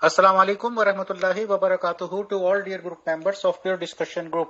Assalamu alaikum wa rahmatullahi wa barakatuhu to all dear group members of Pure Discussion Group.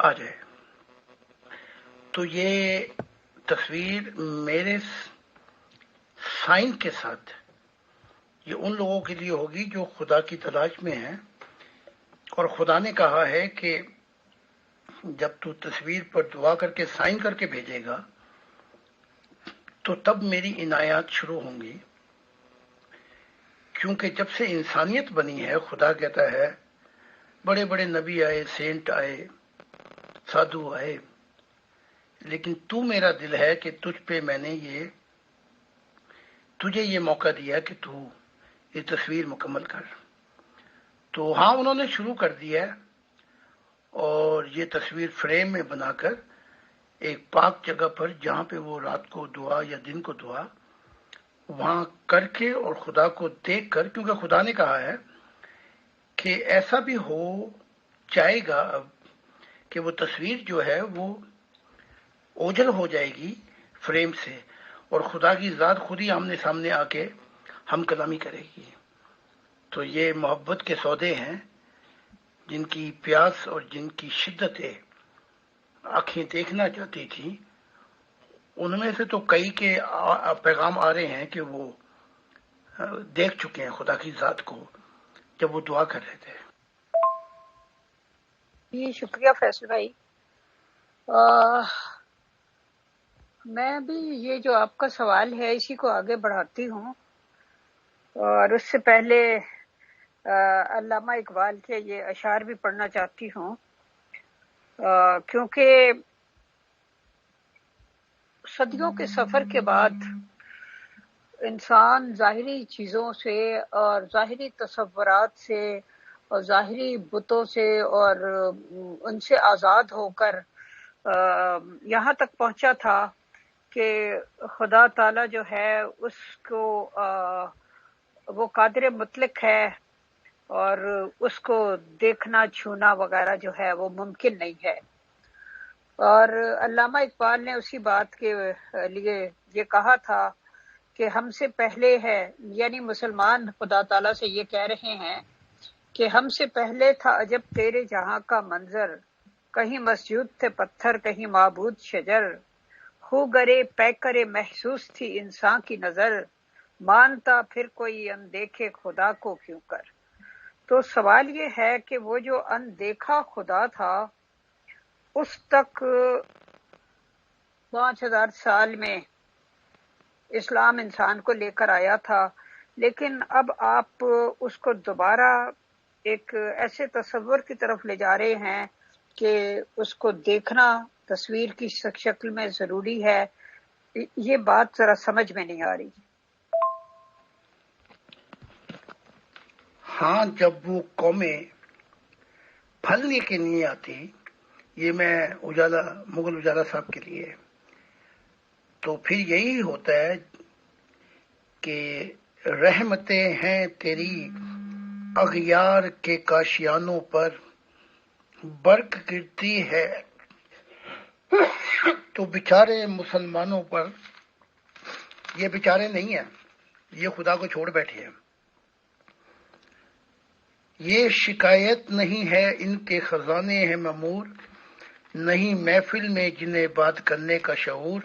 آ جائے. تو یہ تصویر میرے سائن کے ساتھ یہ ان لوگوں کے لیے ہوگی جو خدا کی تلاش میں ہیں، اور خدا نے کہا ہے کہ جب تو تصویر پر دعا کر کے سائن کر کے بھیجے گا تو تب میری عنایات شروع ہوں گی. کیونکہ جب سے انسانیت بنی ہے، خدا کہتا ہے بڑے بڑے نبی آئے، سینٹ آئے، سادھو آئے، لیکن تو میرا دل ہے کہ تجھ پہ میں نے تجھے یہ موقع دیا کہ تو یہ تصویر مکمل کر. تو ہاں، انہوں نے شروع کر دیا ہے، اور یہ تصویر فریم میں بنا کر ایک پاک جگہ پر جہاں پہ وہ رات کو دعا یا دن کو دعا وہاں کر کے اور خدا کو دیکھ کر، کیونکہ خدا نے کہا ہے کہ ایسا بھی ہو جائے گا اب کہ وہ تصویر جو ہے وہ اوجھل ہو جائے گی فریم سے، اور خدا کی ذات خود ہی آمنے سامنے آ کے ہم کلامی کرے گی. تو یہ محبت کے سودے ہیں جن کی پیاس اور جن کی شدتیں آنکھیں دیکھنا چاہتی تھی. ان میں سے تو کئی کے پیغام آ رہے ہیں کہ وہ دیکھ چکے ہیں خدا کی ذات کو جب وہ دعا کر رہے تھے. جی شکریہ فیصل بھائی. میں بھی یہ جو آپ کا سوال ہے اسی کو آگے بڑھاتی ہوں، اور اس سے پہلے علامہ اقبال کے یہ اشعار بھی پڑھنا چاہتی ہوں، کیونکہ صدیوں کے سفر کے بعد انسان ظاہری چیزوں سے اور ظاہری تصورات سے اور ظاہری بتوں سے اور ان سے آزاد ہو کر یہاں تک پہنچا تھا کہ خدا تعالی جو ہے اس کو وہ قادر مطلق ہے، اور اس کو دیکھنا چھونا وغیرہ جو ہے وہ ممکن نہیں ہے. اور علامہ اقبال نے اسی بات کے لیے یہ کہا تھا کہ ہم سے پہلے ہے، یعنی مسلمان خدا تعالیٰ سے یہ کہہ رہے ہیں کہ ہم سے پہلے تھا عجب تیرے جہاں کا منظر، کہیں مسجود تھے پتھر کہیں معبود شجر، خو گرے پے کرے محسوس تھی انسان کی نظر، مانتا پھر کوئی اندیکھے خدا کو کیوں کر. تو سوال یہ ہے کہ وہ جو اندیکھا خدا تھا اس تک 5000 سال میں اسلام انسان کو لے کر آیا تھا، لیکن اب آپ اس کو دوبارہ ایک ایسے تصور کی طرف لے جا رہے ہیں کہ اس کو دیکھنا تصویر کی شکل میں ضروری ہے. یہ بات ذرا سمجھ میں نہیں آ رہی. ہاں، جب وہ قومیں پھلنے کے لیے آتی، یہ میں مغل اجالا صاحب کے لیے، تو پھر یہی ہوتا ہے کہ رحمتیں ہیں تیری اغیار کے کاشیانوں پر، برق گرتی ہے تو بیچارے مسلمانوں پر. یہ بیچارے نہیں ہیں، یہ خدا کو چھوڑ بیٹھے ہیں. یہ شکایت نہیں ہے ان کے خزانے ہیں ممور، نہیں محفل میں جنہیں بات کرنے کا شعور.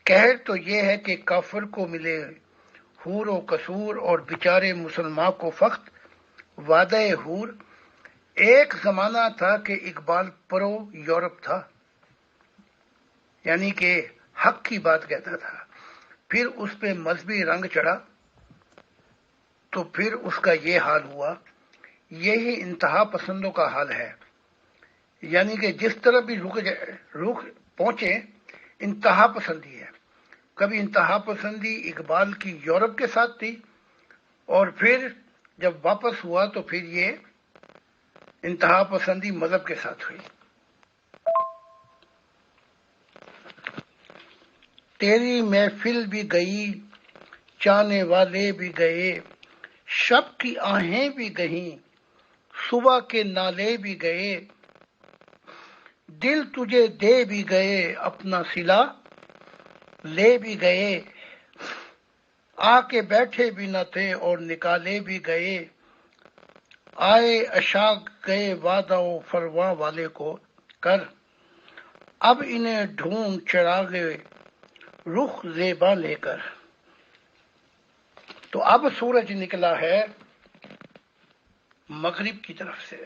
قہر تو یہ ہے کہ کافر کو ملے حور و قصور، اور بیچارے مسلمان کو فقط وعدہ حور. ایک زمانہ تھا کہ اقبال پرو یورپ تھا، یعنی کہ حق کی بات کہتا تھا، پھر اس پہ مذہبی رنگ چڑھا تو پھر اس کا یہ حال ہوا. یہی انتہا پسندوں کا حال ہے، یعنی کہ جس طرح بھی رخ پہنچے انتہا پسندی ہے. کبھی انتہا پسندی اقبال کی یورپ کے ساتھ تھی، اور پھر جب واپس ہوا تو پھر یہ انتہا پسندی مذہب کے ساتھ ہوئی. تیری محفل بھی گئی، چاہنے والے بھی گئے، شب کی آہیں بھی گئیں، صبح کے نالے بھی گئے، دل تجھے دے بھی گئے، اپنا صلہ لے بھی گئے، آ کے بیٹھے بھی نہ تھے اور نکالے بھی گئے. آئے عشاق گئے وعدہ و فروا والے کو کر، اب انہیں ڈھونڈ چراغ رخ زیبا لے کر۔ تو اب سورج نکلا ہے مغرب کی طرف سے۔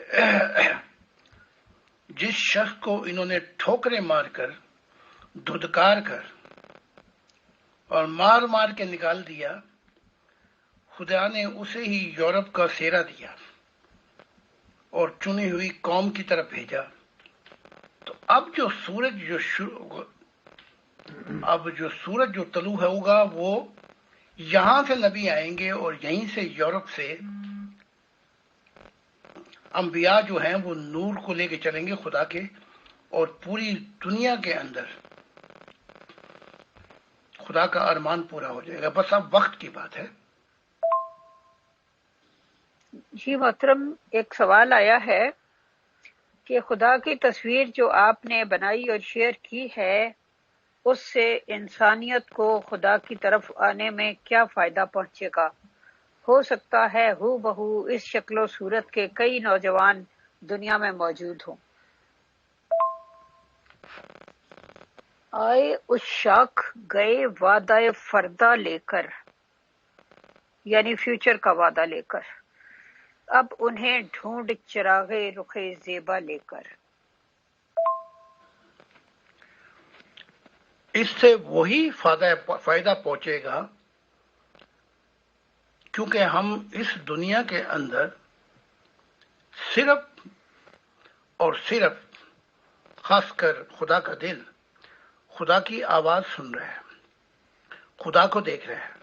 جس شخص کو انہوں نے ٹھوکریں مار کر، دھدکار کر اور مار مار کے نکال دیا، خدا نے اسے ہی یورپ کا سیرا دیا اور چنی ہوئی قوم کی طرف بھیجا۔ تو اب جو سورج جو طلوع ہوگا وہ یہاں سے نبی آئیں گے اور یہیں سے یورپ سے انبیاء جو ہیں وہ نور کو لے کے چلیں گے خدا کے، اور پوری دنیا کے اندر خدا کا ارمان پورا ہو جائے گا۔ بس اب وقت کی بات ہے۔ جی محترم، ایک سوال آیا ہے کہ خدا کی تصویر جو آپ نے بنائی اور شیئر کی ہے، اس سے انسانیت کو خدا کی طرف آنے میں کیا فائدہ پہنچے گا؟ ہو سکتا ہے ہو بہو اس شکل و صورت کے کئی نوجوان دنیا میں موجود ہوں۔ آئے عشاق گئے وعدہ فردہ لے کر، یعنی فیوچر کا وعدہ لے کر، اب انہیں ڈھونڈ چراغ رخ زیبا لے کر۔ اس سے وہی فائدہ پہنچے گا کیونکہ ہم اس دنیا کے اندر صرف اور صرف، خاص کر خدا کا دل، خدا کی آواز سن رہے ہیں، خدا کو دیکھ رہے ہیں۔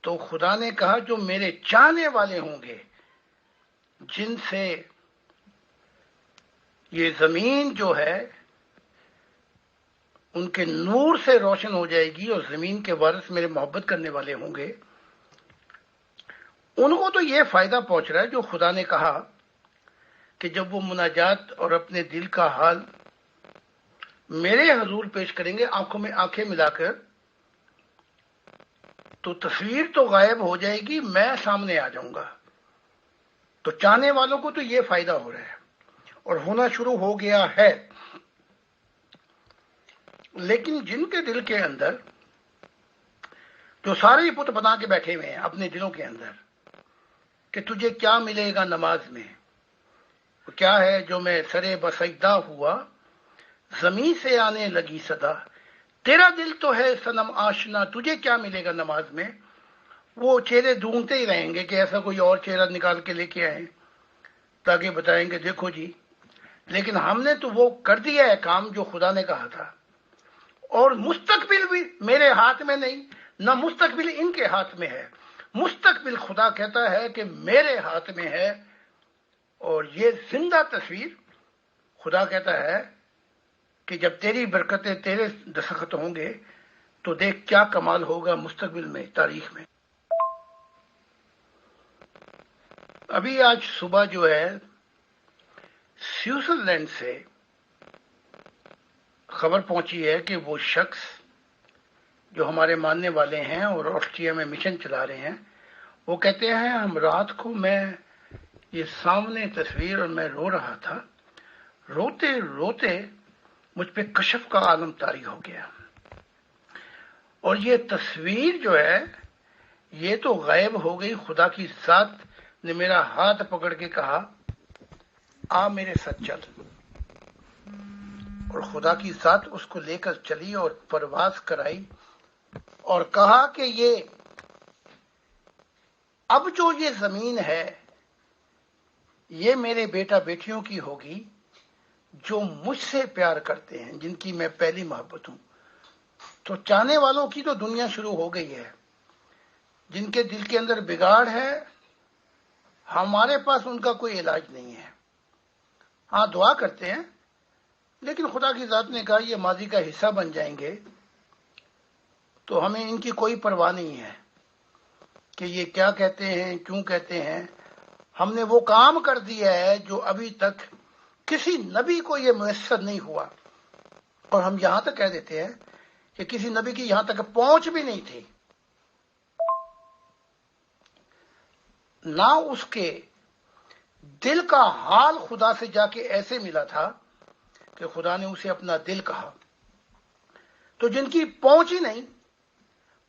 تو خدا نے کہا جو میرے چاہنے والے ہوں گے، جن سے یہ زمین جو ہے ان کے نور سے روشن ہو جائے گی اور زمین کے وارث میرے محبت کرنے والے ہوں گے، ان کو تو یہ فائدہ پہنچ رہا ہے جو خدا نے کہا کہ جب وہ مناجات اور اپنے دل کا حال میرے حضور پیش کریں گے آنکھوں میں آنکھیں ملا کر، تو تصویر تو غائب ہو جائے گی، میں سامنے آ جاؤں گا۔ تو چاہنے والوں کو تو یہ فائدہ ہو رہا ہے اور ہونا شروع ہو گیا ہے۔ لیکن جن کے دل کے اندر جو سارے بت بنا کے بیٹھے ہوئے ہیں اپنے دلوں کے اندر کہ تجھے کیا ملے گا نماز میں، وہ کیا ہے جو میں سرے بسجدہ ہوا، زمین سے آنے لگی صدا، تیرا دل تو ہے صنم آشنا، تجھے کیا ملے گا نماز میں، وہ چہرے ڈھونڈتے ہی رہیں گے کہ ایسا کوئی اور چہرہ نکال کے لے کے آئیں تاکہ بتائیں گے دیکھو جی۔ لیکن ہم نے تو وہ کر دیا ہے کام جو خدا نے کہا تھا، اور مستقبل بھی میرے ہاتھ میں نہیں، نہ مستقبل ان کے ہاتھ میں ہے، مستقبل خدا کہتا ہے کہ میرے ہاتھ میں ہے۔ اور یہ زندہ تصویر خدا کہتا ہے کہ جب تیری برکتیں تیرے دستخط ہوں گے تو دیکھ کیا کمال ہوگا مستقبل میں، تاریخ میں۔ ابھی آج صبح جو ہے سوئٹزرلینڈ سے خبر پہنچی ہے کہ وہ شخص جو ہمارے ماننے والے ہیں اور آسٹریا میں مشن چلا رہے ہیں، وہ کہتے ہیں ہم رات کو میں یہ سامنے تصویر اور میں رو رہا تھا، روتے روتے مجھ پہ کشف کا عالم طاری ہو گیا، اور یہ تصویر جو ہے یہ تو غائب ہو گئی، خدا کی ذات نے میرا ہاتھ پکڑ کے کہا آ میرے ساتھ چل، اور خدا کی ذات اس کو لے کر چلی اور پرواز کرائی اور کہا کہ یہ اب جو یہ زمین ہے یہ میرے بیٹا بیٹیوں کی ہوگی جو مجھ سے پیار کرتے ہیں، جن کی میں پہلی محبت ہوں۔ تو چاہنے والوں کی تو دنیا شروع ہو گئی ہے، جن کے دل کے اندر بگاڑ ہے ہمارے پاس ان کا کوئی علاج نہیں ہے۔ ہاں دعا کرتے ہیں، لیکن خدا کی ذات نے کہا یہ ماضی کا حصہ بن جائیں گے، تو ہمیں ان کی کوئی پرواہ نہیں ہے کہ یہ کیا کہتے ہیں، کیوں کہتے ہیں۔ ہم نے وہ کام کر دیا ہے جو ابھی تک کسی نبی کو یہ میسر نہیں ہوا، اور ہم یہاں تک کہہ دیتے ہیں کہ کسی نبی کی یہاں تک پہنچ بھی نہیں تھی، نہ اس کے دل کا حال خدا سے جا کے ایسے ملا تھا کہ خدا نے اسے اپنا دل کہا. تو جن کی پہنچ ہی نہیں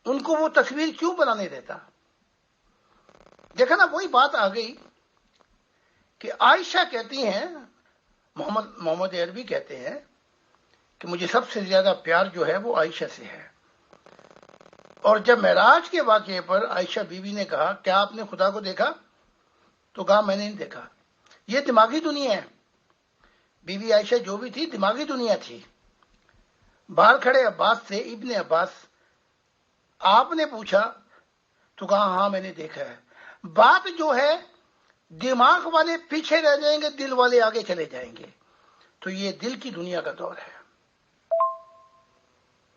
ان کو وہ تصویر کیوں بنانے دیتا؟ دیکھا نا، وہی بات آ گئی کہ عائشہ کہتی ہیں، محمد عربی کہتے ہیں کہ مجھے سب سے زیادہ پیار جو ہے وہ عائشہ سے ہے. اور جب معراج کے واقعے پر عائشہ بیوی نے کہا کیا آپ نے خدا کو دیکھا، تو کہا میں نے نہیں دیکھا. یہ دماغی دنیا ہے. بی بی عائشہ جو بھی تھی دماغی دنیا تھی. باہر کھڑے عباس سے، ابن عباس، آپ نے پوچھا تو کہا ہاں میں نے دیکھا ہے. بات جو ہے دماغ والے پیچھے رہ جائیں گے، دل والے آگے چلے جائیں گے. تو یہ دل کی دنیا کا دور ہے.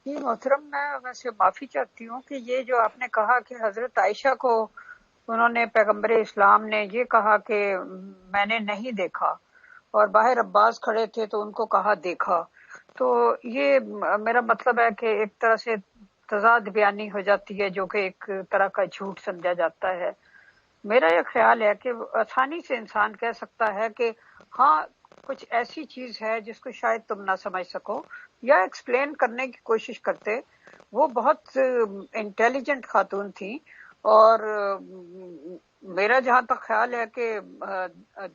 جی محترم، میں ویسے معافی چاہتی ہوں کہ یہ جو آپ نے کہا کہ حضرت عائشہ کو انہوں نے پیغمبر اسلام نے یہ کہا کہ میں نے نہیں دیکھا، اور باہر عباس کھڑے تھے تو ان کو کہا دیکھا، تو یہ میرا مطلب ہے کہ ایک طرح سے تضاد بیانی ہو جاتی ہے جو کہ ایک طرح کا جھوٹ سمجھا جاتا ہے. میرا یہ خیال ہے کہ آسانی سے انسان کہہ سکتا ہے کہ ہاں کچھ ایسی چیز ہے جس کو شاید تم نہ سمجھ سکو یا ایکسپلین کرنے کی کوشش کرتے. وہ بہت انٹیلیجنٹ خاتون تھی، اور میرا جہاں تک خیال ہے کہ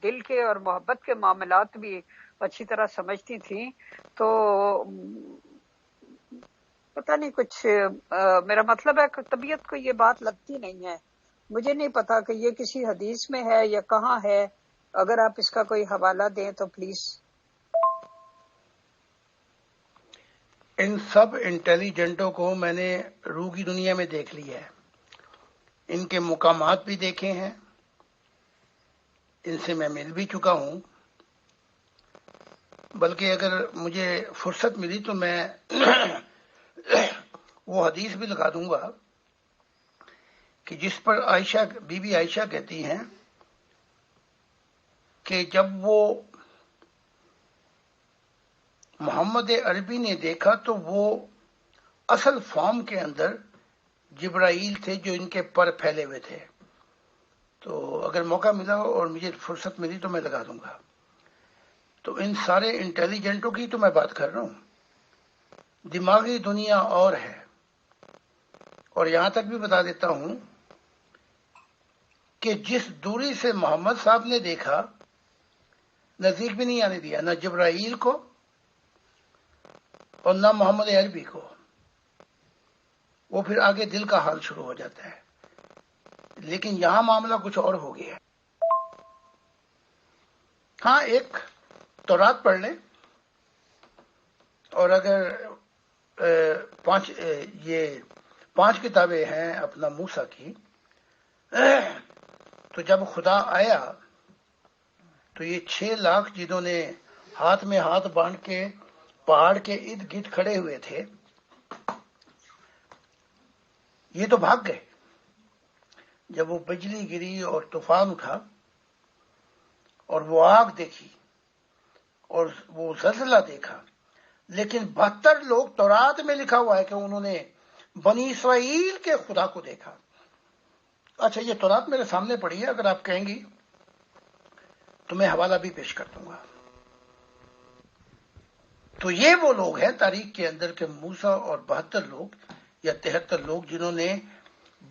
دل کے اور محبت کے معاملات بھی اچھی طرح سمجھتی تھیں. تو پتہ نہیں کچھ میرا مطلب ہے کہ طبیعت کو یہ بات لگتی نہیں ہے. مجھے نہیں پتا کہ یہ کسی حدیث میں ہے یا کہاں ہے. اگر آپ اس کا کوئی حوالہ دیں تو پلیز. ان سب انٹیلیجنٹوں کو میں نے روح کی دنیا میں دیکھ لیا ہے. ان کے مقامات بھی دیکھے ہیں، ان سے میں مل بھی چکا ہوں. بلکہ اگر مجھے فرصت ملی تو میں وہ حدیث بھی لگا دوں گا کہ جس پر عائشہ، بی بی عائشہ کہتی ہیں کہ جب وہ محمد عربی نے دیکھا تو وہ اصل فارم کے اندر جبرائیل تھے جو ان کے پر پھیلے ہوئے تھے. تو اگر موقع ملا اور مجھے فرصت ملی تو میں لگا دوں گا. تو ان سارے انٹیلیجنٹوں کی تو میں بات کر رہا ہوں. دماغی دنیا اور ہے. اور یہاں تک بھی بتا دیتا ہوں کہ جس دوری سے محمد صاحب نے دیکھا نزدیک بھی نہیں آنے دیا، نہ جبرائیل کو اور نہ محمد عربی کو. وہ پھر آگے دل کا حال شروع ہو جاتا ہے. لیکن یہاں معاملہ کچھ اور ہو گیا. ہاں ایک تورات پڑھ لیں، اور اگر یہ 5 کتابیں ہیں اپنا موسیٰ کی، تو جب خدا آیا تو یہ 6 لاکھ جنہوں نے ہاتھ میں ہاتھ باندھ کے پہاڑ کے ارد گرد کھڑے ہوئے تھے، یہ تو بھاگ گئے. جب وہ بجلی گری اور طوفان اٹھا اور وہ آگ دیکھی اور وہ زلزلہ دیکھا، لیکن 72 لوگ، تورات میں لکھا ہوا ہے کہ انہوں نے بنی اسرائیل کے خدا کو دیکھا. اچھا یہ تورات میرے سامنے پڑی ہے، اگر آپ کہیں گی تو میں حوالہ بھی پیش کر دوں گا. تو یہ وہ لوگ ہیں تاریخ کے اندر کے موسیٰ اور 72 لوگ یا 73 لوگ جنہوں نے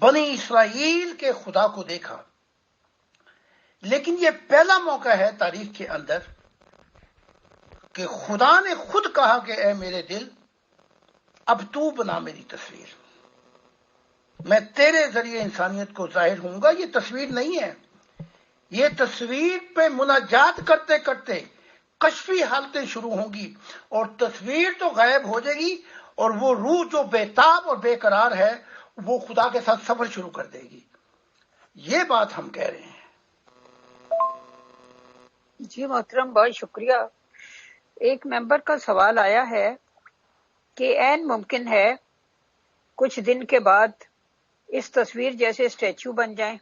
بنی اسرائیل کے خدا کو دیکھا. لیکن یہ پہلا موقع ہے تاریخ کے اندر کہ خدا نے خود کہا کہ اے میرے دل، اب تو بنا میری تصویر، میں تیرے ذریعے انسانیت کو ظاہر ہوں گا. یہ تصویر نہیں ہے، یہ تصویر پہ مناجات کرتے کرتے کشفی حالتیں شروع ہوں گی، اور تصویر تو غائب ہو جائے گی، اور وہ روح جو بے تاب اور بے قرار ہے وہ خدا کے ساتھ سفر شروع کر دے گی. یہ بات ہم کہہ رہے ہیں. جی محترم، بہت شکریہ. ایک ممبر کا سوال آیا ہے کہ عین ممکن ہے کچھ دن کے بعد اس تصویر جیسے اسٹیچو بن جائیں،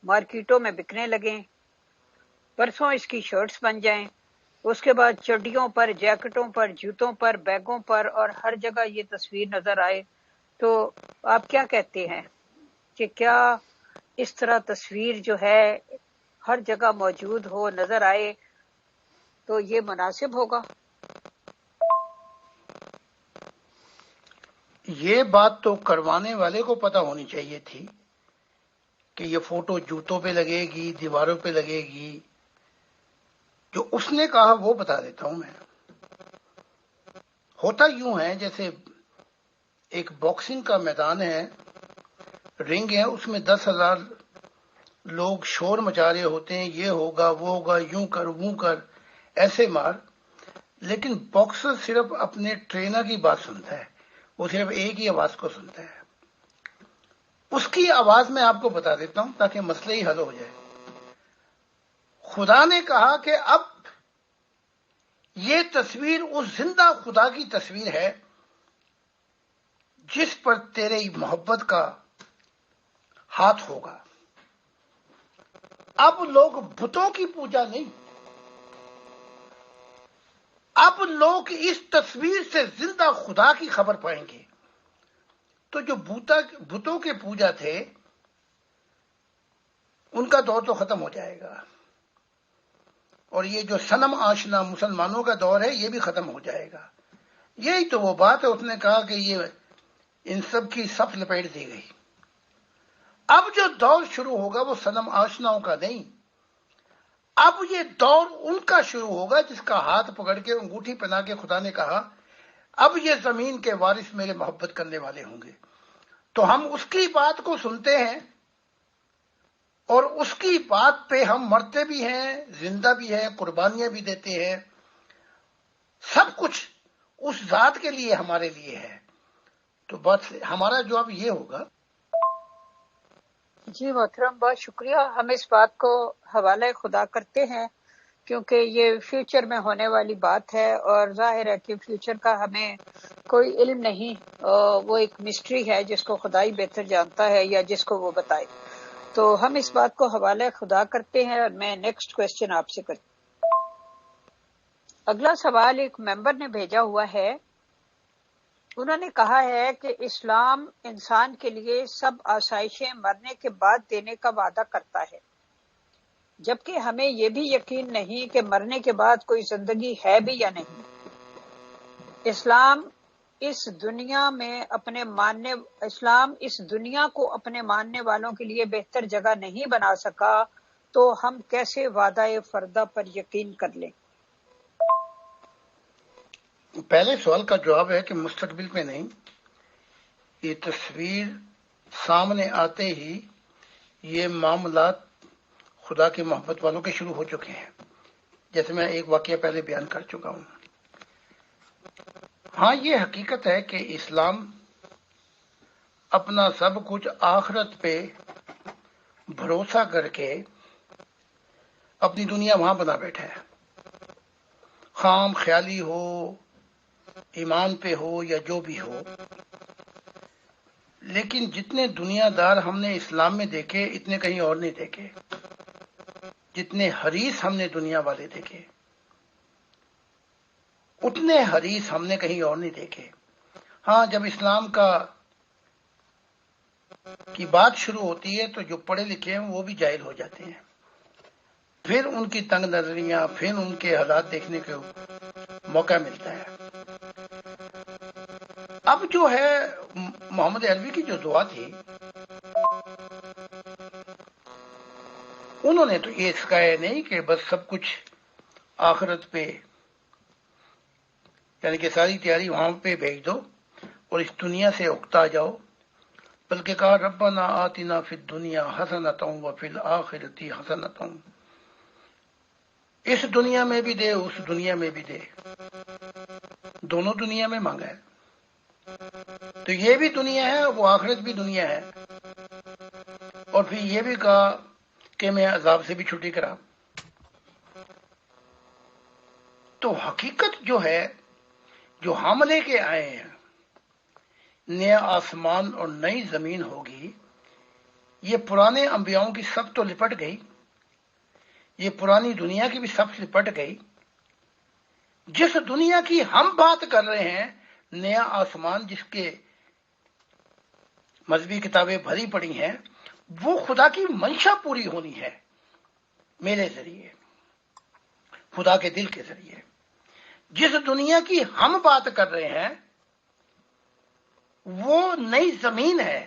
مارکیٹوں میں بکنے لگیں، پرسوں اس کی شرٹس بن جائیں، اس کے بعد چڈیوں پر، جیکٹوں پر، جوتوں پر، بیگوں پر اور ہر جگہ یہ تصویر نظر آئے. تو آپ کیا کہتے ہیں کہ کیا اس طرح تصویر جو ہے ہر جگہ موجود ہو، نظر آئے، تو یہ مناسب ہوگا؟ یہ بات تو کروانے والے کو پتہ ہونی چاہیے تھی کہ یہ فوٹو جوتوں پہ لگے گی، دیواروں پہ لگے گی. جو اس نے کہا وہ بتا دیتا ہوں میں. ہوتا یوں ہے جیسے ایک باکسنگ کا میدان ہے، رنگ ہے، اس میں 10,000 لوگ شور مچا رہے ہوتے ہیں، یہ ہوگا وہ ہوگا، یوں کر ووں کر، ایسے مار. لیکن باکسر صرف اپنے ٹرینر کی بات سنتا ہے، وہ صرف ایک ہی آواز کو سنتا ہے. اس کی آواز میں آپ کو بتا دیتا ہوں تاکہ مسئلہ ہی حل ہو جائے. خدا نے کہا کہ اب یہ تصویر اس زندہ خدا کی تصویر ہے جس پر تیرے محبت کا ہاتھ ہوگا. اب لوگ بتوں کی پوجا نہیں، اب لوگ اس تصویر سے زندہ خدا کی خبر پائیں گے. تو جو بتوں کے پوجا تھے ان کا دور تو ختم ہو جائے گا، اور یہ جو صنم آشنا مسلمانوں کا دور ہے یہ بھی ختم ہو جائے گا. یہی تو وہ بات ہے، اس نے کہا کہ یہ ان سب کی صف لپیٹ دی گئی. اب جو دور شروع ہوگا وہ صنم آشناؤں کا نہیں، اب یہ دور ان کا شروع ہوگا جس کا ہاتھ پکڑ کے انگوٹھی پہنا کے خدا نے کہا اب یہ زمین کے وارث میرے محبت کرنے والے ہوں گے. تو ہم اس کی بات کو سنتے ہیں اور اس کی بات پہ ہم مرتے بھی ہیں، زندہ بھی ہیں، قربانیاں بھی دیتے ہیں. سب کچھ اس ذات کے لیے ہمارے لیے ہے. تو بس ہمارا جواب یہ ہوگا. جی محترم، بہت شکریہ. ہم اس بات کو حوالہ خدا کرتے ہیں کیونکہ یہ فیوچر میں ہونے والی بات ہے، اور ظاہر ہے کہ فیوچر کا ہمیں کوئی علم نہیں، وہ ایک مسٹری ہے جس کو خدا ہی بہتر جانتا ہے یا جس کو وہ بتائے. تو ہم اس بات کو حوالہ خدا کرتے ہیں، اور میں نیکسٹ کوسچن آپ سے کرتی ہوں. اگلا سوال ایک ممبر نے بھیجا ہوا ہے. انہوں نے کہا ہے کہ اسلام انسان کے لیے سب آسائشیں مرنے کے بعد دینے کا وعدہ کرتا ہے، جبکہ ہمیں یہ بھی یقین نہیں کہ مرنے کے بعد کوئی زندگی ہے بھی یا نہیں. اسلام اس دنیا کو اپنے ماننے والوں کے لیے بہتر جگہ نہیں بنا سکا، تو ہم کیسے وعدہ فردہ پر یقین کر لیں؟ پہلے سوال کا جواب ہے کہ مستقبل میں نہیں، یہ تصویر سامنے آتے ہی یہ معاملات خدا کی محبت والوں کے شروع ہو چکے ہیں، جیسے میں ایک واقعہ پہلے بیان کر چکا ہوں. ہاں یہ حقیقت ہے کہ اسلام اپنا سب کچھ آخرت پہ بھروسہ کر کے اپنی دنیا وہاں بنا بیٹھا ہے، خام خیالی ہو، ایمان پہ ہو یا جو بھی ہو. لیکن جتنے دنیا دار ہم نے اسلام میں دیکھے اتنے کہیں اور نہیں دیکھے، جتنے حریص ہم نے دنیا والے دیکھے اتنے حریص ہم نے کہیں اور نہیں دیکھے. ہاں جب اسلام کی بات شروع ہوتی ہے تو جو پڑھے لکھے ہیں وہ بھی جاہل ہو جاتے ہیں، پھر ان کی تنگ نظریاں، پھر ان کے حالات دیکھنے کا موقع ملتا ہے. اب جو ہے محمد علوی کی جو دعا تھی، انہوں نے تو یہ سکھایا نہیں کہ بس سب کچھ آخرت پہ، یعنی کہ ساری تیاری وہاں پہ بھیج دو اور اس دنیا سے اکتا جاؤ، بلکہ کہا ربنا آتنا فی الدنیا حسنۃ وفی الآخرۃ حسنۃ. اس دنیا میں بھی دے، اس دنیا میں بھی دے، دونوں دنیا میں مانگا ہے. تو یہ بھی دنیا ہے، وہ آخرت بھی دنیا ہے. اور پھر یہ بھی کہا کہ میں عذاب سے بھی چھٹی کرا. تو حقیقت جو ہے، جو ہم لے کے آئے ہیں، نیا آسمان اور نئی زمین ہوگی، یہ پرانے انبیاؤں کی سب تو لپٹ گئی، یہ پرانی دنیا کی بھی سب لپٹ گئی. جس دنیا کی ہم بات کر رہے ہیں، نیا آسمان جس کے مذہبی کتابیں بھری پڑی ہیں، وہ خدا کی منشا پوری ہونی ہے. میرے ذریعے، خدا کے دل کے ذریعے. جس دنیا کی ہم بات کر رہے ہیں وہ نئی زمین ہے.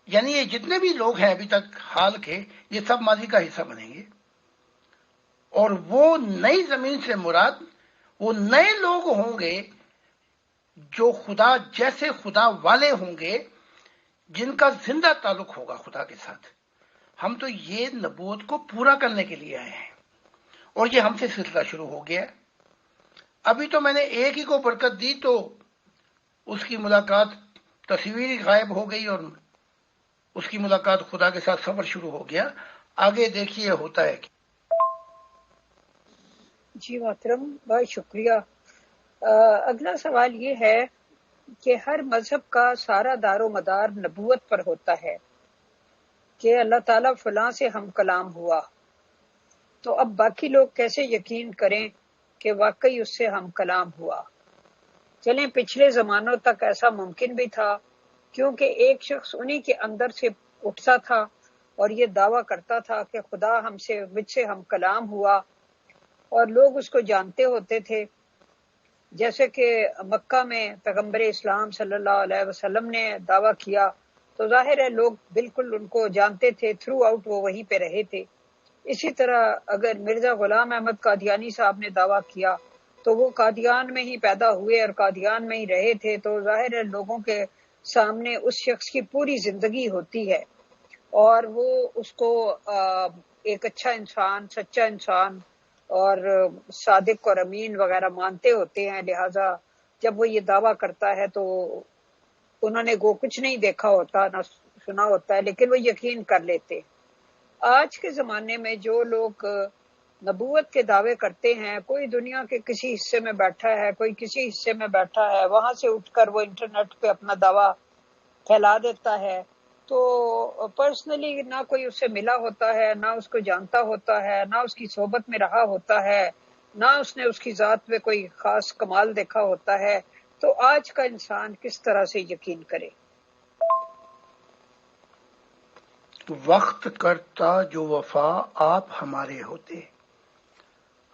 یعنی یہ جتنے بھی لوگ ہیں ابھی تک حال کے، یہ سب ماضی کا حصہ بنیں گے. اور وہ نئی زمین سے مراد وہ نئے لوگ ہوں گے جو خدا جیسے خدا والے ہوں گے، جن کا زندہ تعلق ہوگا خدا کے ساتھ. ہم تو یہ نبوت کو پورا کرنے کے لیے آئے ہیں اور یہ ہم سے سلسلہ شروع ہو گیا. ابھی تو میں نے ایک ہی کو برکت دی تو اس کی ملاقات تصویری غائب ہو گئی اور اس کی ملاقات خدا کے ساتھ سفر شروع ہو گیا. آگے دیکھیے ہوتا ہے. جی محترم، بہت شکریہ. اگلا سوال یہ ہے کہ ہر مذہب کا سارا دار و مدار نبوت پر ہوتا ہے کہ اللہ تعالیٰ فلاں سے ہم کلام ہوا، تو اب باقی لوگ کیسے یقین کریں کہ واقعی اس سے ہم کلام ہوا؟ چلیں پچھلے زمانوں تک ایسا ممکن بھی تھا، کیونکہ ایک شخص انہی کے اندر سے اٹھتا تھا اور یہ دعویٰ کرتا تھا کہ خدا مجھ سے ہم کلام ہوا، اور لوگ اس کو جانتے ہوتے تھے. جیسے کہ مکہ میں پیغمبر اسلام صلی اللہ علیہ وسلم نے دعویٰ کیا تو ظاہر ہے لوگ بالکل ان کو جانتے تھے، تھرو آؤٹ وہ وہیں پہ رہے تھے. اسی طرح اگر مرزا غلام احمد قادیانی صاحب نے دعویٰ کیا تو وہ قادیان میں ہی پیدا ہوئے اور قادیان میں ہی رہے تھے، تو ظاہر ہے لوگوں کے سامنے اس شخص کی پوری زندگی ہوتی ہے اور وہ اس کو ایک اچھا انسان، سچا انسان اور صادق اور امین وغیرہ مانتے ہوتے ہیں. لہٰذا جب وہ یہ دعویٰ کرتا ہے تو انہوں نے کچھ نہیں دیکھا ہوتا، نہ سنا ہوتا ہے، لیکن وہ یقین کر لیتے. آج کے زمانے میں جو لوگ نبوت کے دعوے کرتے ہیں، کوئی دنیا کے کسی حصے میں بیٹھا ہے، کوئی کسی حصے میں بیٹھا ہے، وہاں سے اٹھ کر وہ انٹرنیٹ پہ اپنا دعویٰ پھیلا دیتا ہے. تو پرسنلی نہ کوئی اس سے ملا ہوتا ہے، نہ اس کو جانتا ہوتا ہے، نہ اس کی صحبت میں رہا ہوتا ہے، نہ اس نے اس کی ذات میں کوئی خاص کمال دیکھا ہوتا ہے. تو آج کا انسان کس طرح سے یقین کرے؟ وقت کرتا جو وفا آپ ہمارے ہوتے،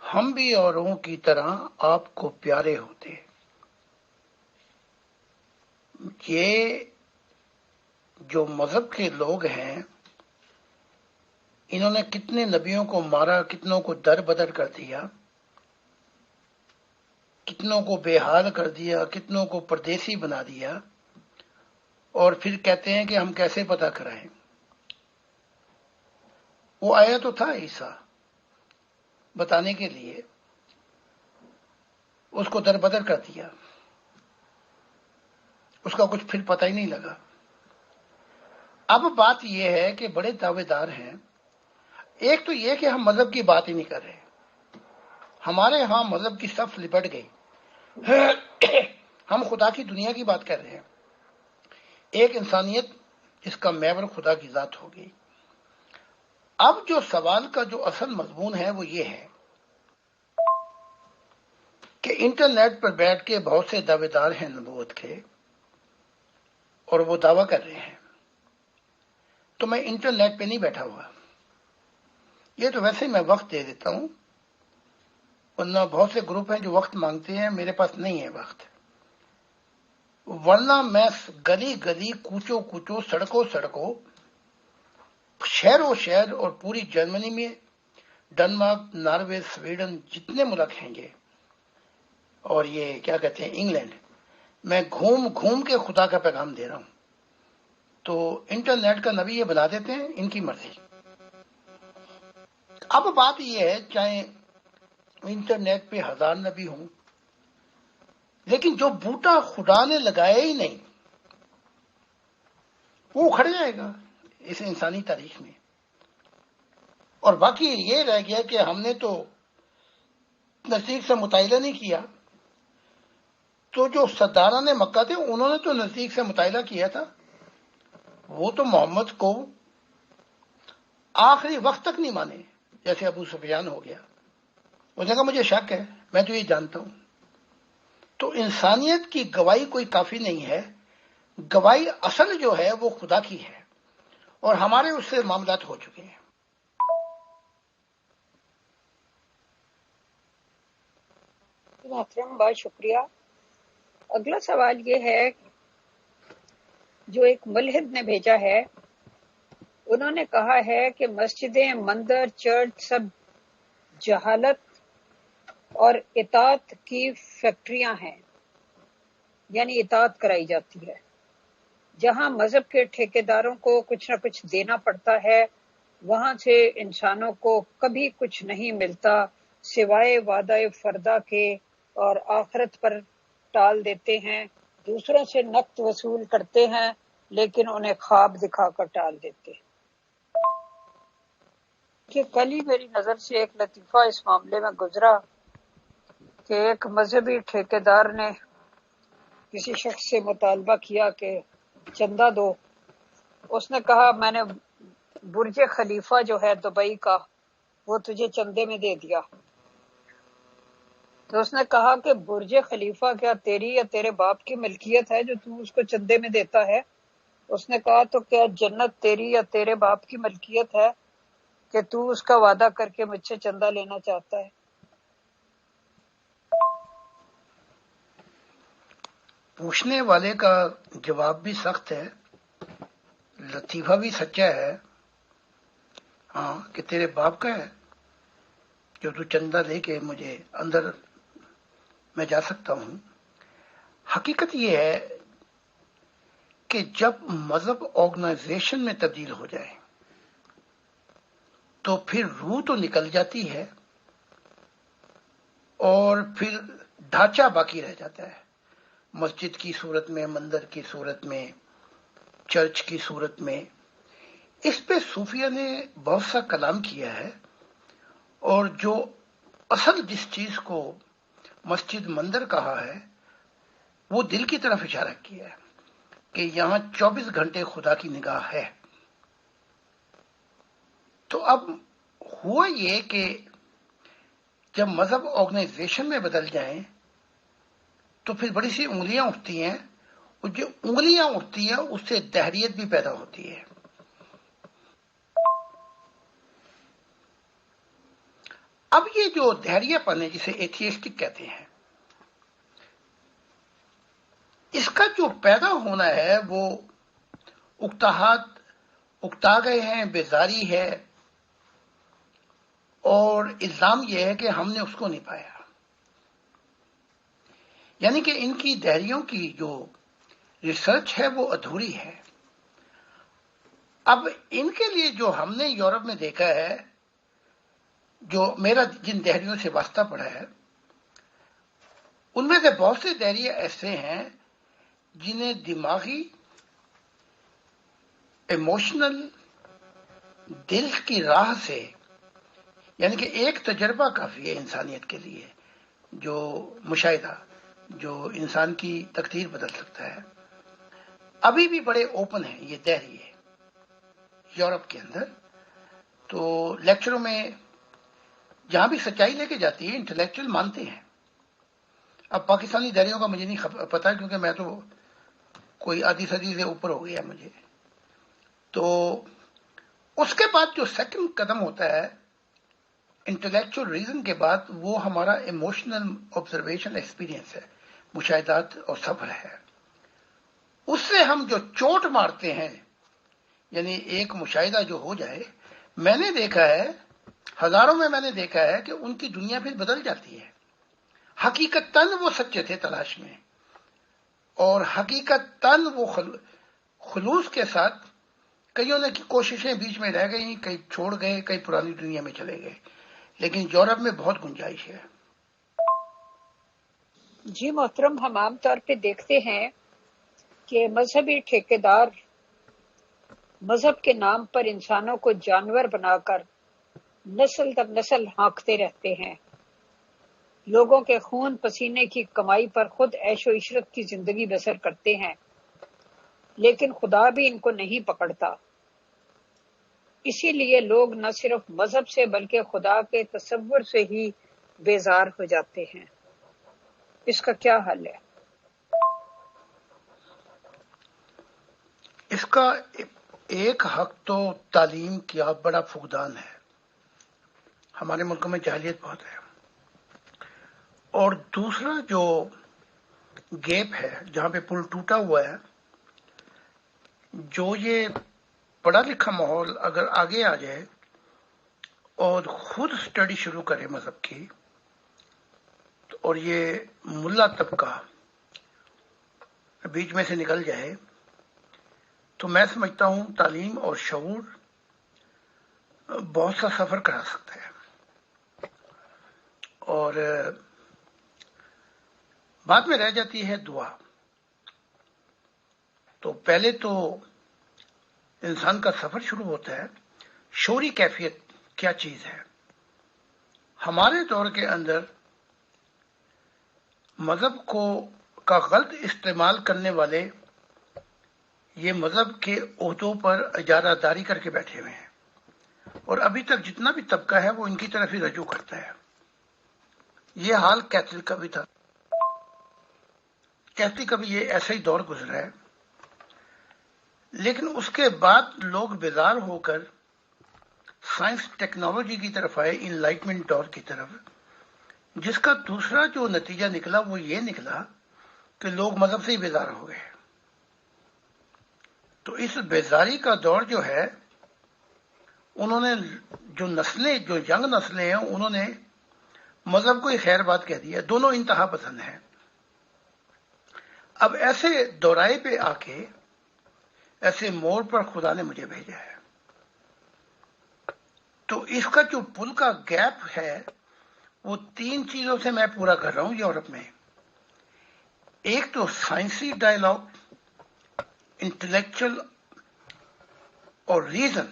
ہم بھی اوروں کی طرح آپ کو پیارے ہوتے. یہ جو مذہب کے لوگ ہیں انہوں نے کتنے نبیوں کو مارا، کتنوں کو در بدر کر دیا، کتنوں کو بے حال کر دیا، کتنوں کو پردیسی بنا دیا، اور پھر کہتے ہیں کہ ہم کیسے پتہ کرائیں. وہ آیا تو تھا عیسیٰ بتانے کے لیے، اس کو در بدر کر دیا، اس کا کچھ پھر پتہ ہی نہیں لگا. اب بات یہ ہے کہ بڑے دعوے دار ہیں. ایک تو یہ کہ ہم مذہب کی بات ہی نہیں کر رہے، ہمارے ہاں مذہب کی صف لپٹ گئی، ہم خدا کی دنیا کی بات کر رہے ہیں، ایک انسانیت جس کا محور خدا کی ذات ہو گئی. اب جو سوال کا جو اصل مضمون ہے وہ یہ ہے کہ انٹرنیٹ پر بیٹھ کے بہت سے دعوے دار ہیں نبوت کے اور وہ دعویٰ کر رہے ہیں. تو میں انٹرنیٹ پہ نہیں بیٹھا ہوا، یہ تو ویسے میں وقت دے دیتا ہوں، ورنہ بہت سے گروپ ہیں جو وقت مانگتے ہیں، میرے پاس نہیں ہے وقت. ورنہ میں گلی گلی، کوچوں کوچوں، سڑکوں سڑکوں، شہر و شہر اور پوری جرمنی میں، ڈنمارک، ناروے، سویڈن، جتنے ملک ہیں گے، اور یہ کیا کہتے ہیں انگلینڈ، میں گھوم گھوم کے خدا کا پیغام دے رہا ہوں. تو انٹرنیٹ کا نبی یہ بنا دیتے ہیں، ان کی مرضی. اب بات یہ ہے چاہے انٹرنیٹ پہ 1000 نبی ہوں، لیکن جو بوٹا خدا نے لگایا ہی نہیں وہ اکھڑ جائے گا اس انسانی تاریخ میں. اور باقی یہ رہ گیا کہ ہم نے تو نزدیک سے مطالعہ نہیں کیا. تو جو سرداران مکہ تھے انہوں نے تو نزدیک سے مطالعہ کیا تھا، وہ تو محمد کو آخری وقت تک نہیں مانے، جیسے ابو سفیان ہو گیا. اس نے کہا مجھے شک ہے، میں تو یہ جانتا ہوں. تو انسانیت کی گواہی کوئی کافی نہیں ہے، گواہی اصل جو ہے وہ خدا کی ہے، اور ہمارے اس سے معاملات ہو چکے ہیں. محترم، بہت شکریہ۔ اگلا سوال یہ ہے جو ایک ملحد نے بھیجا ہے۔ انہوں نے کہا ہے کہ مسجدیں، مندر، چرچ سب جہالت اور اطاعت کی فیکٹریاں ہیں، یعنی اطاعت کرائی جاتی ہے۔ جہاں مذہب کے ٹھیکیداروں کو کچھ نہ کچھ دینا پڑتا ہے، وہاں سے انسانوں کو کبھی کچھ نہیں ملتا سوائے وعدہ فردہ کے، اور آخرت پر ٹال دیتے ہیں۔ دوسروں سے نقد وصول کرتے ہیں لیکن انہیں خواب دکھا کر ٹال دیتے ہیں۔ کہ کل ہی میری نظر سے ایک لطیفہ اس معاملے میں گزرا کہ ایک مذہبی ٹھیکیدار نے کسی شخص سے مطالبہ کیا کہ چندہ دو۔ اس نے کہا میں نے برج خلیفہ جو ہے دبئی کا وہ تجھے چندے میں دے دیا۔ تو اس نے کہا کہ برج خلیفہ کیا تیری یا تیرے باپ کی ملکیت ہے جو تو اس کو چندے میں دیتا ہے؟ اس نے کہا تو کیا جنت تیری یا تیرے باپ کی ملکیت ہے کہ تو اس کا وعدہ کر کے مجھ سے چندہ لینا چاہتا ہے؟ پوچھنے والے کا جواب بھی سخت ہے، لطیفہ بھی سچا ہے۔ ہاں کہ تیرے باپ کا ہے جو تو چندہ دے کے مجھے اندر میں جا سکتا ہوں۔ حقیقت یہ ہے کہ جب مذہب آرگنائزیشن میں تبدیل ہو جائے تو پھر روح تو نکل جاتی ہے اور پھر ڈھانچہ باقی رہ جاتا ہے، مسجد کی صورت میں، مندر کی صورت میں، چرچ کی صورت میں۔ اس پہ صوفیہ نے بہت سا کلام کیا ہے، اور جو اصل جس چیز کو مسجد مندر کہا ہے وہ دل کی طرف اشارہ کیا ہے کہ یہاں 24 گھنٹے خدا کی نگاہ ہے۔ تو اب ہوا یہ کہ جب مذہب آرگنائزیشن میں بدل جائیں تو پھر بڑی سی انگلیاں اٹھتی ہیں، اور جو انگلیاں اٹھتی ہیں اس سے دہریت بھی پیدا ہوتی ہے۔ اب یہ جو دہریہ پن ہے جسے ایتھیسٹک کہتے ہیں، اس کا جو پیدا ہونا ہے وہ اکتا گئے ہیں، بیزاری ہے، اور الزام یہ ہے کہ ہم نے اس کو نہیں پایا، یعنی کہ ان کی دہریوں کی جو ریسرچ ہے وہ ادھوری ہے۔ اب ان کے لیے جو ہم نے یورپ میں دیکھا ہے، جو میرا جن دہریوں سے واسطہ پڑا ہے، ان میں سے بہت سے دہریے ایسے ہیں جنہیں دماغی، ایموشنل، دل کی راہ سے، یعنی کہ ایک تجربہ کافی ہے انسانیت کے لیے، جو مشاہدہ جو انسان کی تقدیر بدل سکتا ہے۔ ابھی بھی بڑے اوپن ہیں یہ دہریے یورپ کے اندر۔ تو لیکچروں میں جہاں بھی سچائی لے کے جاتی ہے انٹلیکچوئل مانتے ہیں۔ اب پاکستانی دہریوں کا مجھے نہیں پتا کیونکہ میں تو کوئی آدھی صدی سے اوپر ہو گیا مجھے۔ تو اس کے بعد جو سیکنڈ قدم ہوتا ہے انٹلیکچوئل ریزن کے بعد، وہ ہمارا ایموشنل آبزرویشن ایکسپیرینس ہے، مشاہدات اور صبر ہے۔ اس سے ہم جو چوٹ مارتے ہیں، یعنی ایک مشاہدہ جو ہو جائے، میں نے دیکھا ہے، ہزاروں میں میں نے دیکھا ہے کہ ان کی دنیا پھر بدل جاتی ہے۔ حقیقتاً وہ سچے تھے تلاش میں، اور حقیقتاً وہ خلوص کے ساتھ، کئیوں نے کوششیں بیچ میں رہ گئیں، کئی چھوڑ گئے، کئی پرانی دنیا میں چلے گئے، لیکن یورپ میں بہت گنجائش ہے۔ جی محترم، ہم عام طور پہ دیکھتے ہیں کہ مذہبی ٹھیکیدار مذہب کے نام پر انسانوں کو جانور بنا کر نسل در نسل ہانکتے رہتے ہیں، لوگوں کے خون پسینے کی کمائی پر خود عیش و عشرت کی زندگی بسر کرتے ہیں، لیکن خدا بھی ان کو نہیں پکڑتا۔ اسی لیے لوگ نہ صرف مذہب سے بلکہ خدا کے تصور سے ہی بیزار ہو جاتے ہیں۔ اس کا کیا حل ہے؟ اس کا ایک حق تو تعلیم کا بڑا فقدان ہے۔ ہمارے ملک میں جاہلیت بہت ہے، اور دوسرا جو گیپ ہے جہاں پہ پل ٹوٹا ہوا ہے، جو یہ پڑھا لکھا ماحول اگر آگے آ جائے اور خود اسٹڈی شروع کرے مذہب کی، اور یہ ملا طبقہ بیچ میں سے نکل جائے، تو میں سمجھتا ہوں تعلیم اور شعور بہت سا سفر کرا سکتا ہے۔ اور بعد میں رہ جاتی ہے دعا۔ تو پہلے تو انسان کا سفر شروع ہوتا ہے شعوری کیفیت کیا چیز ہے۔ ہمارے دور کے اندر مذہب کا غلط استعمال کرنے والے یہ مذہب کے عہدوں پر اجارہ داری کر کے بیٹھے ہوئے ہیں، اور ابھی تک جتنا بھی طبقہ ہے وہ ان کی طرف ہی رجوع کرتا ہے۔ یہ حال کیتھولک کا بھی تھا، کیتھولک کا بھی یہ ایسا ہی دور گزرا ہے، لیکن اس کے بعد لوگ بیدار ہو کر سائنس ٹیکنالوجی کی طرف آئے، انلائٹمنٹ دور کی طرف، جس کا دوسرا جو نتیجہ نکلا وہ یہ نکلا کہ لوگ مذہب سے ہی بیدار ہو گئے۔ تو اس بیزاری کا دور جو ہے، انہوں نے جو نسلیں، جو ینگ نسلیں ہیں، انہوں نے مذہب کو ہی خیر بات کہہ دیا، دونوں انتہا پسند ہیں۔ اب ایسے دورائے پہ آ کے، ایسے موڑ پر خدا نے مجھے بھیجا ہے۔ تو اس کا جو پل کا گیپ ہے وہ 3 چیزوں سے میں پورا کر رہا ہوں یورپ میں۔ ایک تو سائنسی ڈائلاگ، انٹلیکچل اور ریزن،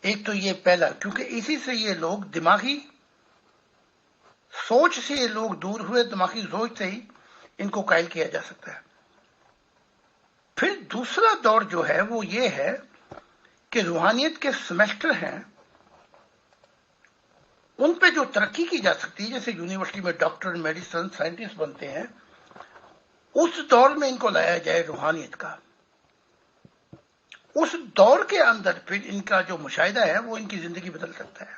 ایک تو یہ پہلا، کیونکہ اسی سے یہ لوگ دماغی سوچ سے یہ لوگ دور ہوئے، دماغی سوچ سے ہی ان کو قائل کیا جا سکتا ہے۔ پھر دوسرا دور جو ہے وہ یہ ہے کہ روحانیت کے سیمیسٹر ہیں، ان پہ جو ترقی کی جا سکتی ہے، جیسے یونیورسٹی میں ڈاکٹر، میڈیسن، سائنٹسٹ بنتے ہیں، اس دور میں ان کو لایا جائے روحانیت کا۔ اس دور کے اندر پھر ان کا جو مشاہدہ ہے وہ ان کی زندگی بدل سکتا ہے۔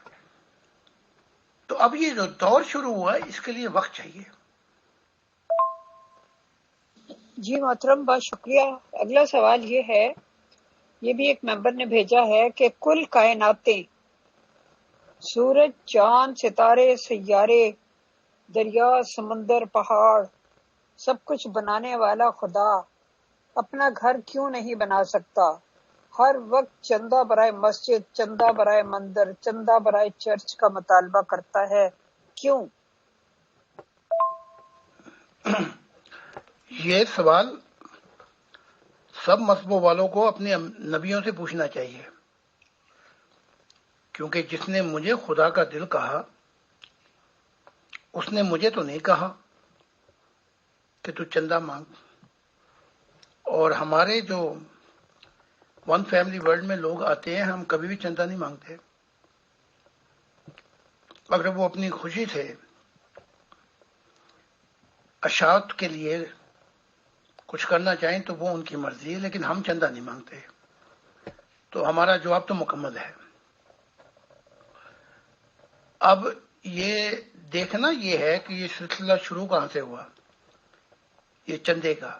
تو اب یہ جو دور شروع ہوا ہے اس کے لیے وقت چاہیے۔ جی محترم، بہت شکریہ۔ اگلا سوال یہ ہے، یہ بھی ایک ممبر نے بھیجا ہے کہ کل کائناتیں، سورج، چاند، ستارے، سیارے، دریا، سمندر، پہاڑ، سب کچھ بنانے والا خدا اپنا گھر کیوں نہیں بنا سکتا؟ ہر وقت چندہ برائے مسجد، چندہ برائے مندر، چندہ برائے چرچ کا مطالبہ کرتا ہے، کیوں؟ یہ سوال سب مذہبوں والوں کو اپنے نبیوں سے پوچھنا چاہیے، کیونکہ جس نے مجھے خدا کا دل کہا، اس نے مجھے تو نہیں کہا کہ تو چندہ مانگ۔ اور ہمارے جو ون فیملی ورلڈ میں لوگ آتے ہیں، ہم کبھی بھی چندہ نہیں مانگتے۔ اگر وہ اپنی خوشی سے اشاعت کے لیے کچھ کرنا چاہیں تو وہ ان کی مرضی ہے، لیکن ہم چندہ نہیں مانگتے۔ تو ہمارا جواب تو مکمل ہے۔ اب یہ دیکھنا یہ ہے کہ یہ سلسلہ شروع کہاں سے ہوا، یہ چندے کا۔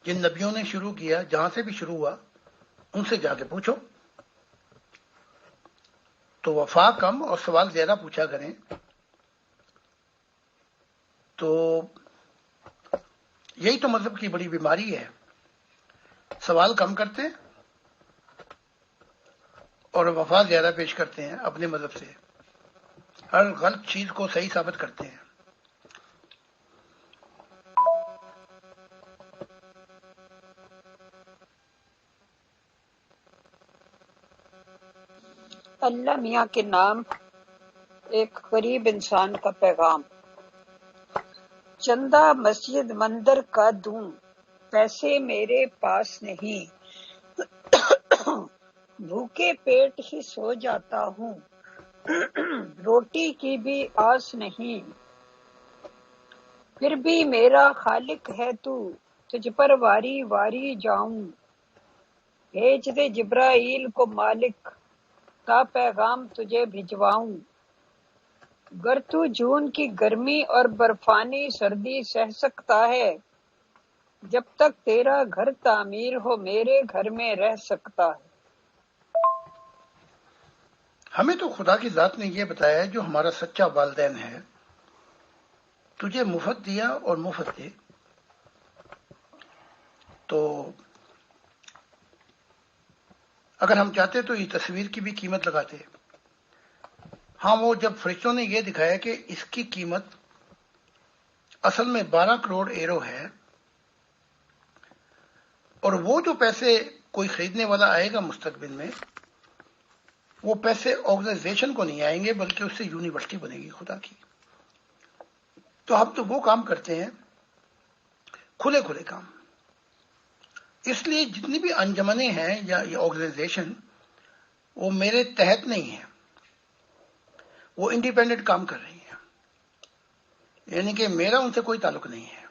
جن نبیوں نے شروع کیا، جہاں سے بھی شروع ہوا، ان سے جا کے پوچھو۔ تو وفا کم اور سوال زیادہ پوچھا کریں، تو یہی تو مذہب کی بڑی بیماری ہے۔ سوال کم کرتے ہیں اور وفا زیادہ پیش کرتے ہیں اپنے مذہب سے، ہر غلط چیز کو صحیح ثابت کرتے ہیں۔ اللہ میاں کے نام، ایک غریب انسان کا پیغام۔ چندہ مسجد مندر کا دوں، پیسے میرے پاس نہیں، بھوکے پیٹ ہی سو جاتا ہوں، روٹی کی بھی آس نہیں، پھر بھی میرا خالق ہے تو، تجھ پر واری واری جاؤں، بھیج دے جبرائیل کو مالک، تا پیغام تجھے بھجواؤں، گر تو جون کی گرمی اور برفانی سردی سہ سکتا ہے، جب تک تیرا گھر تعمیر ہو میرے گھر میں رہ سکتا ہے۔ ہمیں تو خدا کی ذات نے یہ بتایا ہے جو ہمارا سچا والدین ہے، تجھے مفت دیا اور مفت دے۔ تو اگر ہم چاہتے تو یہ تصویر کی بھی قیمت لگاتے۔ ہاں، وہ جب فرشتوں نے یہ دکھایا کہ اس کی قیمت اصل میں 12 کروڑ ایرو ہے، اور وہ جو پیسے کوئی خریدنے والا آئے گا مستقبل میں، وہ پیسے آرگنائزیشن کو نہیں آئیں گے بلکہ اس سے یونیورسٹی بنے گی خدا کی۔ تو ہم تو وہ کام کرتے ہیں، کھلے کھلے کام۔ اس لیے جتنی بھی انجمنیں ہیں یا یہ آرگنائزیشن، وہ میرے تحت نہیں ہیں، وہ انڈیپینڈنٹ کام کر رہی ہیں، یعنی کہ میرا ان سے کوئی تعلق نہیں ہے۔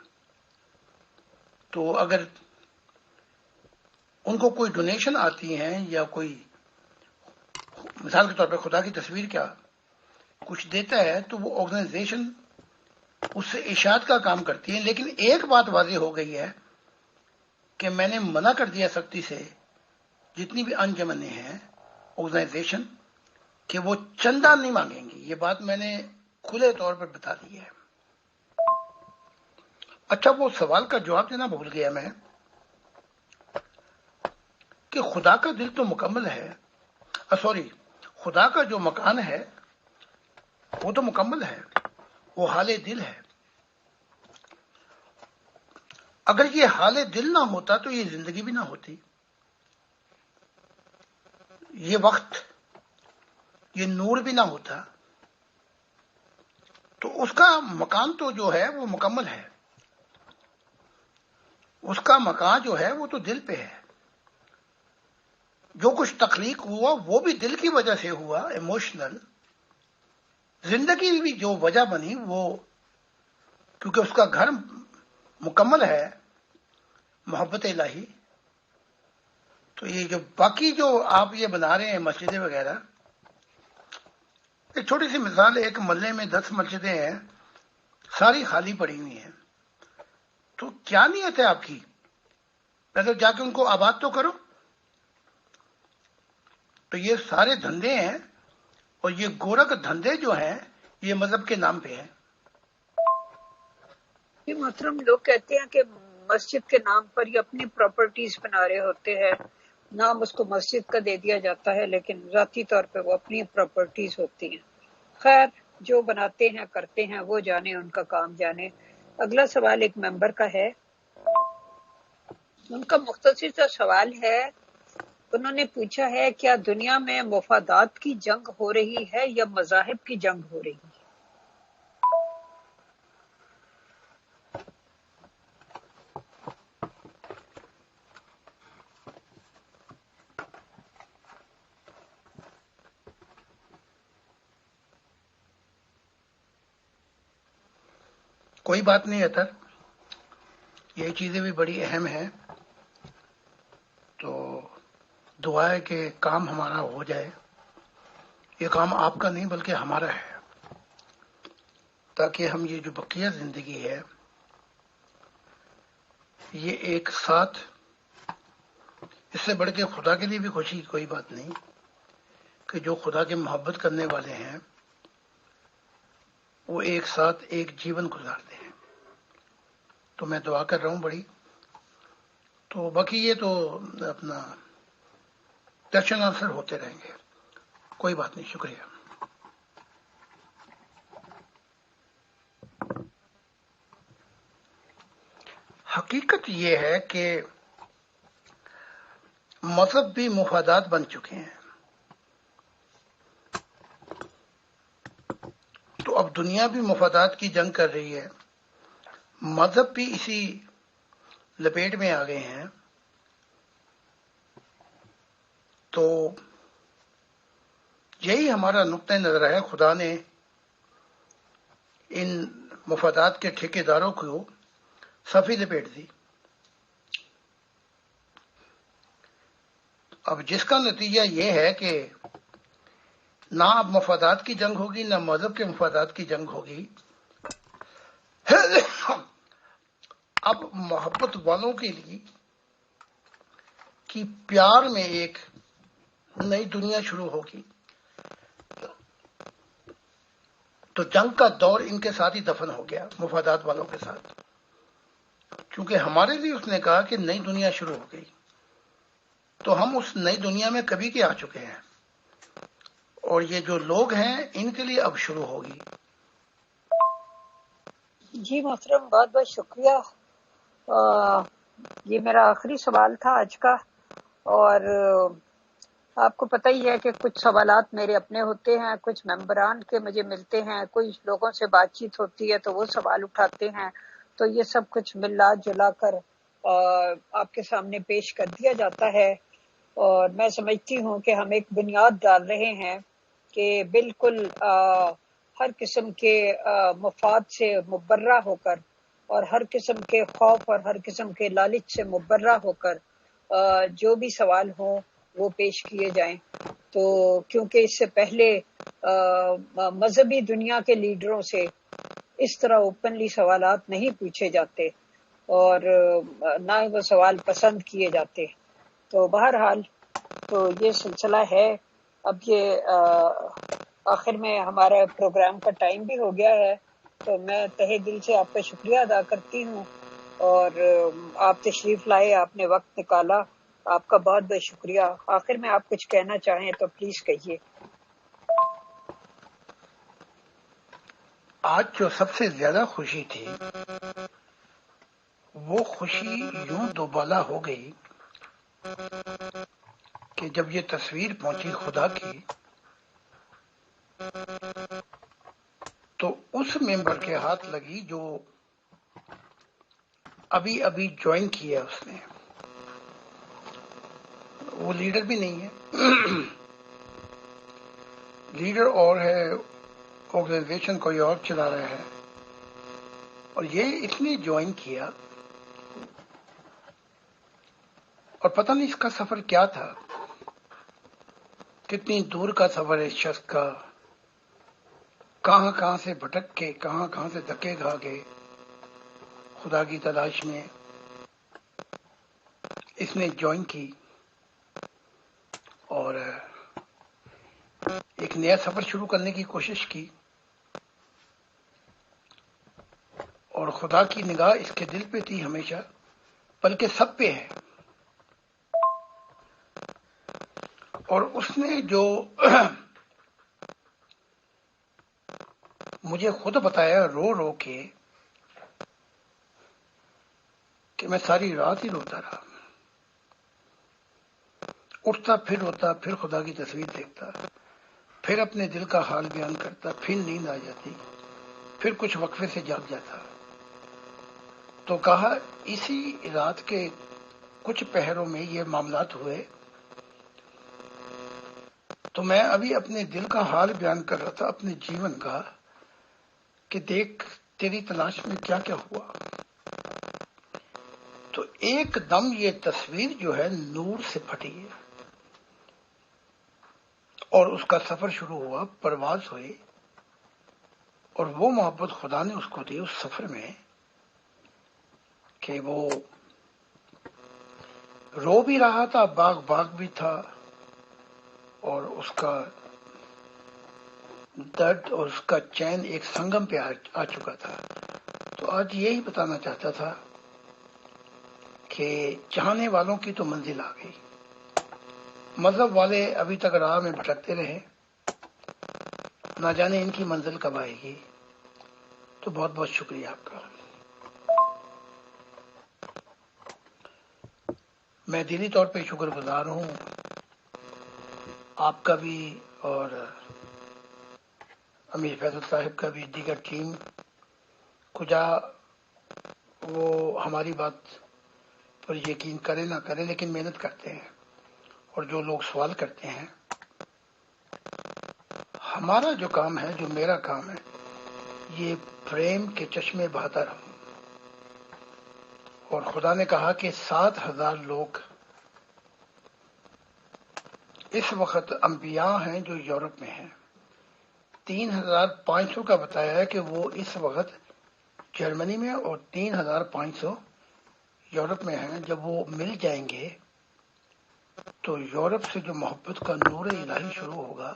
تو اگر ان کو کوئی ڈونیشن آتی ہیں یا کوئی مثال کے طور پہ خدا کی تصویر کیا کچھ دیتا ہے، تو وہ آرگنائزیشن اس سے اشاعت کا کام کرتی ہے۔ لیکن ایک بات واضح ہو گئی ہے کہ میں نے منع کر دیا سختی سے جتنی بھی انجمنیں ہیں آرگنائزیشن کہ وہ چندہ نہیں مانگیں گی، یہ بات میں نے کھلے طور پر بتا دی ہے۔ اچھا، وہ سوال کا جواب دینا بھول گیا میں کہ خدا کا دل تو مکمل ہے، سوری، خدا کا جو مکان ہے وہ تو مکمل ہے، وہ حال دل ہے۔ اگر یہ حال دل نہ ہوتا تو یہ زندگی بھی نہ ہوتی، یہ وقت، یہ نور بھی نہ ہوتا۔ تو اس کا مکان تو جو ہے وہ مکمل ہے، اس کا مکان جو ہے وہ تو دل پہ ہے۔ جو کچھ تخلیق ہوا وہ بھی دل کی وجہ سے ہوا، ایموشنل۔ زندگی بھی جو وجہ بنی وہ کیونکہ اس کا گھر مکمل ہے، محبت الہی۔ تو یہ جو باقی جو آپ یہ بنا رہے ہیں مسجدیں وغیرہ، ایک چھوٹی سی مثال، ایک محلے میں 10 مسجدیں ہیں، ساری خالی پڑی ہوئی ہیں، تو کیا نیت ہے آپ کی؟ پہلے جا کے ان کو آباد تو کرو۔ تو یہ سارے دھندے ہیں، اور یہ گورکھ دھندے جو ہیں یہ مذہب کے نام پہ ہیں۔ یہ محترم، لوگ کہتے ہیں کہ مسجد کے نام پر یہ اپنی پراپرٹیز بنا رہے ہوتے ہیں، نام اس کو مسجد کا دے دیا جاتا ہے لیکن ذاتی طور پہ وہ اپنی پراپرٹیز ہوتی ہیں۔ خیر، جو بناتے ہیں کرتے ہیں وہ جانے، ان کا کام جانے۔ اگلا سوال ایک ممبر کا ہے، ان کا مختصر سا سوال ہے۔ انہوں نے پوچھا ہے کیا دنیا میں مفادات کی جنگ ہو رہی ہے یا مذاہب کی جنگ ہو رہی ہے؟ کوئی بات نہیں اطہر، یہ چیزیں بھی بڑی اہم ہیں، تو دعا ہے کہ کام ہمارا ہو جائے۔ یہ کام آپ کا نہیں بلکہ ہمارا ہے، تاکہ ہم یہ جو بقیہ زندگی ہے یہ ایک ساتھ، اس سے بڑھ کے خدا کے لیے بھی خوشی کی کوئی بات نہیں کہ جو خدا کے محبت کرنے والے ہیں وہ ایک ساتھ ایک جیون گزارتے ہیں۔ تو میں دعا کر رہا ہوں بڑی، تو باقی یہ تو اپنا کوشچن آنسر ہوتے رہیں گے، کوئی بات نہیں۔ شکریہ۔ حقیقت یہ ہے کہ مذہب بھی مفادات بن چکے ہیں، تو اب دنیا بھی مفادات کی جنگ کر رہی ہے، مذہب بھی اسی لپیٹ میں آ گئے ہیں۔ تو یہی ہمارا نقطۂ نظر ہے۔ خدا نے ان مفادات کے ٹھیکیداروں کو صفی لپیٹ دی۔ اب جس کا نتیجہ یہ ہے کہ نہ اب مفادات کی جنگ ہوگی، نہ مذہب کے مفادات کی جنگ ہوگی. اب محبت والوں کے لیے کہ پیار میں ایک نئی دنیا شروع ہوگی. تو جنگ کا دور ان کے ساتھ ہی دفن ہو گیا، مفادات والوں کے ساتھ. کیونکہ ہمارے لیے اس نے کہا کہ نئی دنیا شروع ہو گئی، تو ہم اس نئی دنیا میں کبھی کے آ چکے ہیں، اور یہ جو لوگ ہیں ان کے لیے اب شروع ہوگی. جی محترم، بہت بہت شکریہ. یہ میرا آخری سوال تھا آج کا، اور آپ کو پتہ ہی ہے کہ کچھ سوالات میرے اپنے ہوتے ہیں، کچھ ممبران کے مجھے ملتے ہیں، کچھ لوگوں سے بات چیت ہوتی ہے تو وہ سوال اٹھاتے ہیں، تو یہ سب کچھ ملا جلا کر آپ کے سامنے پیش کر دیا جاتا ہے. اور میں سمجھتی ہوں کہ ہم ایک بنیاد ڈال رہے ہیں کہ بالکل ہر قسم کے مفاد سے مبرہ ہو کر، اور ہر قسم کے خوف اور ہر قسم کے لالچ سے مبرہ ہو کر جو بھی سوال ہوں وہ پیش کیے جائیں. تو کیونکہ اس سے پہلے مذہبی دنیا کے لیڈروں سے اس طرح اوپنلی سوالات نہیں پوچھے جاتے، اور نہ ہی وہ سوال پسند کیے جاتے. تو بہرحال تو یہ سلسلہ ہے. اب یہ آخر میں ہمارا پروگرام کا ٹائم بھی ہو گیا ہے، تو میں تہہ دل سے آپ کا شکریہ ادا کرتی ہوں، اور آپ تشریف لائے، آپ نے وقت نکالا، آپ کا بہت بہت شکریہ. آخر میں آپ کچھ کہنا چاہیں تو پلیز کہیے. آج جو سب سے زیادہ خوشی تھی وہ خوشی یوں دوبالا ہو گئی کہ جب یہ تصویر پہنچی خدا کی تو اس ممبر کے ہاتھ لگی جو ابھی ابھی جوائن کیا اس نے. وہ لیڈر بھی نہیں ہے، لیڈر اور ہے، آرگنائزیشن کوئی اور چلا رہا ہے، اور یہ اس نے جوائن کیا. اور پتہ نہیں اس کا سفر کیا تھا، کتنی دور کا سفر ہے اس شخص کا، کہاں کہاں سے بھٹک کے، کہاں کہاں سے دھکے کھا کے خدا کی تلاش میں اس نے جوائن کی، اور ایک نیا سفر شروع کرنے کی کوشش کی. اور خدا کی نگاہ اس کے دل پہ تھی ہمیشہ، بلکہ سب پہ ہے. اور اس نے جو مجھے خود بتایا رو رو کے کہ میں ساری رات ہی روتا رہا، اٹھتا پھر روتا، پھر خدا کی تصویر دیکھتا، پھر اپنے دل کا حال بیان کرتا، پھر نیند آ جاتی، پھر کچھ وقفے سے جاگ جاتا. تو کہا اسی رات کے کچھ پہروں میں یہ معاملات ہوئے، تو میں ابھی اپنے دل کا حال بیان کر رہا تھا، اپنے جیون کا، کہ دیکھ تیری تلاش میں کیا کیا ہوا. تو ایک دم یہ تصویر جو ہے نور سے پھٹی ہے، اور اس کا سفر شروع ہوا، پرواز ہوئی، اور وہ محبت خدا نے اس کو دی اس سفر میں کہ وہ رو بھی رہا تھا، باغ باغ بھی تھا، اور اس کا درد اور اس کا چین ایک سنگم پہ آ چکا تھا. تو آج یہی بتانا چاہتا تھا کہ چاہنے والوں کی تو منزل آ گئی، مذہب والے ابھی تک راہ میں بھٹکتے رہے، نہ جانے ان کی منزل کب آئے گی. تو بہت بہت شکریہ آپ کا. میں دلی طور پہ شکر گزار ہوں آپ کا بھی، اور امیر فیصل صاحب کا بھی، دیگر ٹیم کجا وہ ہماری بات پر یقین کرے نہ کرے لیکن محنت کرتے ہیں، اور جو لوگ سوال کرتے ہیں. ہمارا جو کام ہے، جو میرا کام ہے، یہ پریم کے چشمے بہاتا رہوں. اور خدا نے کہا کہ 7,000 لوگ اس وقت انبیاء ہیں جو یورپ میں ہیں، 3,500 کا بتایا ہے کہ وہ اس وقت جرمنی میں اور 3,500 یورپ میں ہیں. جب وہ مل جائیں گے تو یورپ سے جو محبت کا نور الہی شروع ہوگا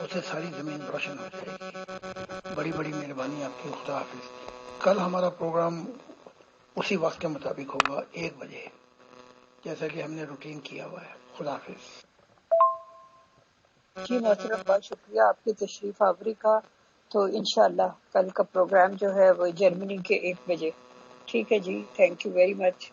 اسے ساری زمین روشن ہو جائے گی. بڑی بڑی مہربانی آپ کی. خدا حافظ. کل ہمارا پروگرام اسی وقت کے مطابق ہوگا 1 بجے جیسا کہ ہم نے روٹین کیا ہوا ہے. خدا حافظ. جی محترم، بہت شکریہ آپ کی تشریف آوری کا. تو انشاءاللہ کل کا پروگرام جو ہے وہ جرمنی کے 1 بجے. ٹھیک ہے جی، تھینک یو ویری مچ.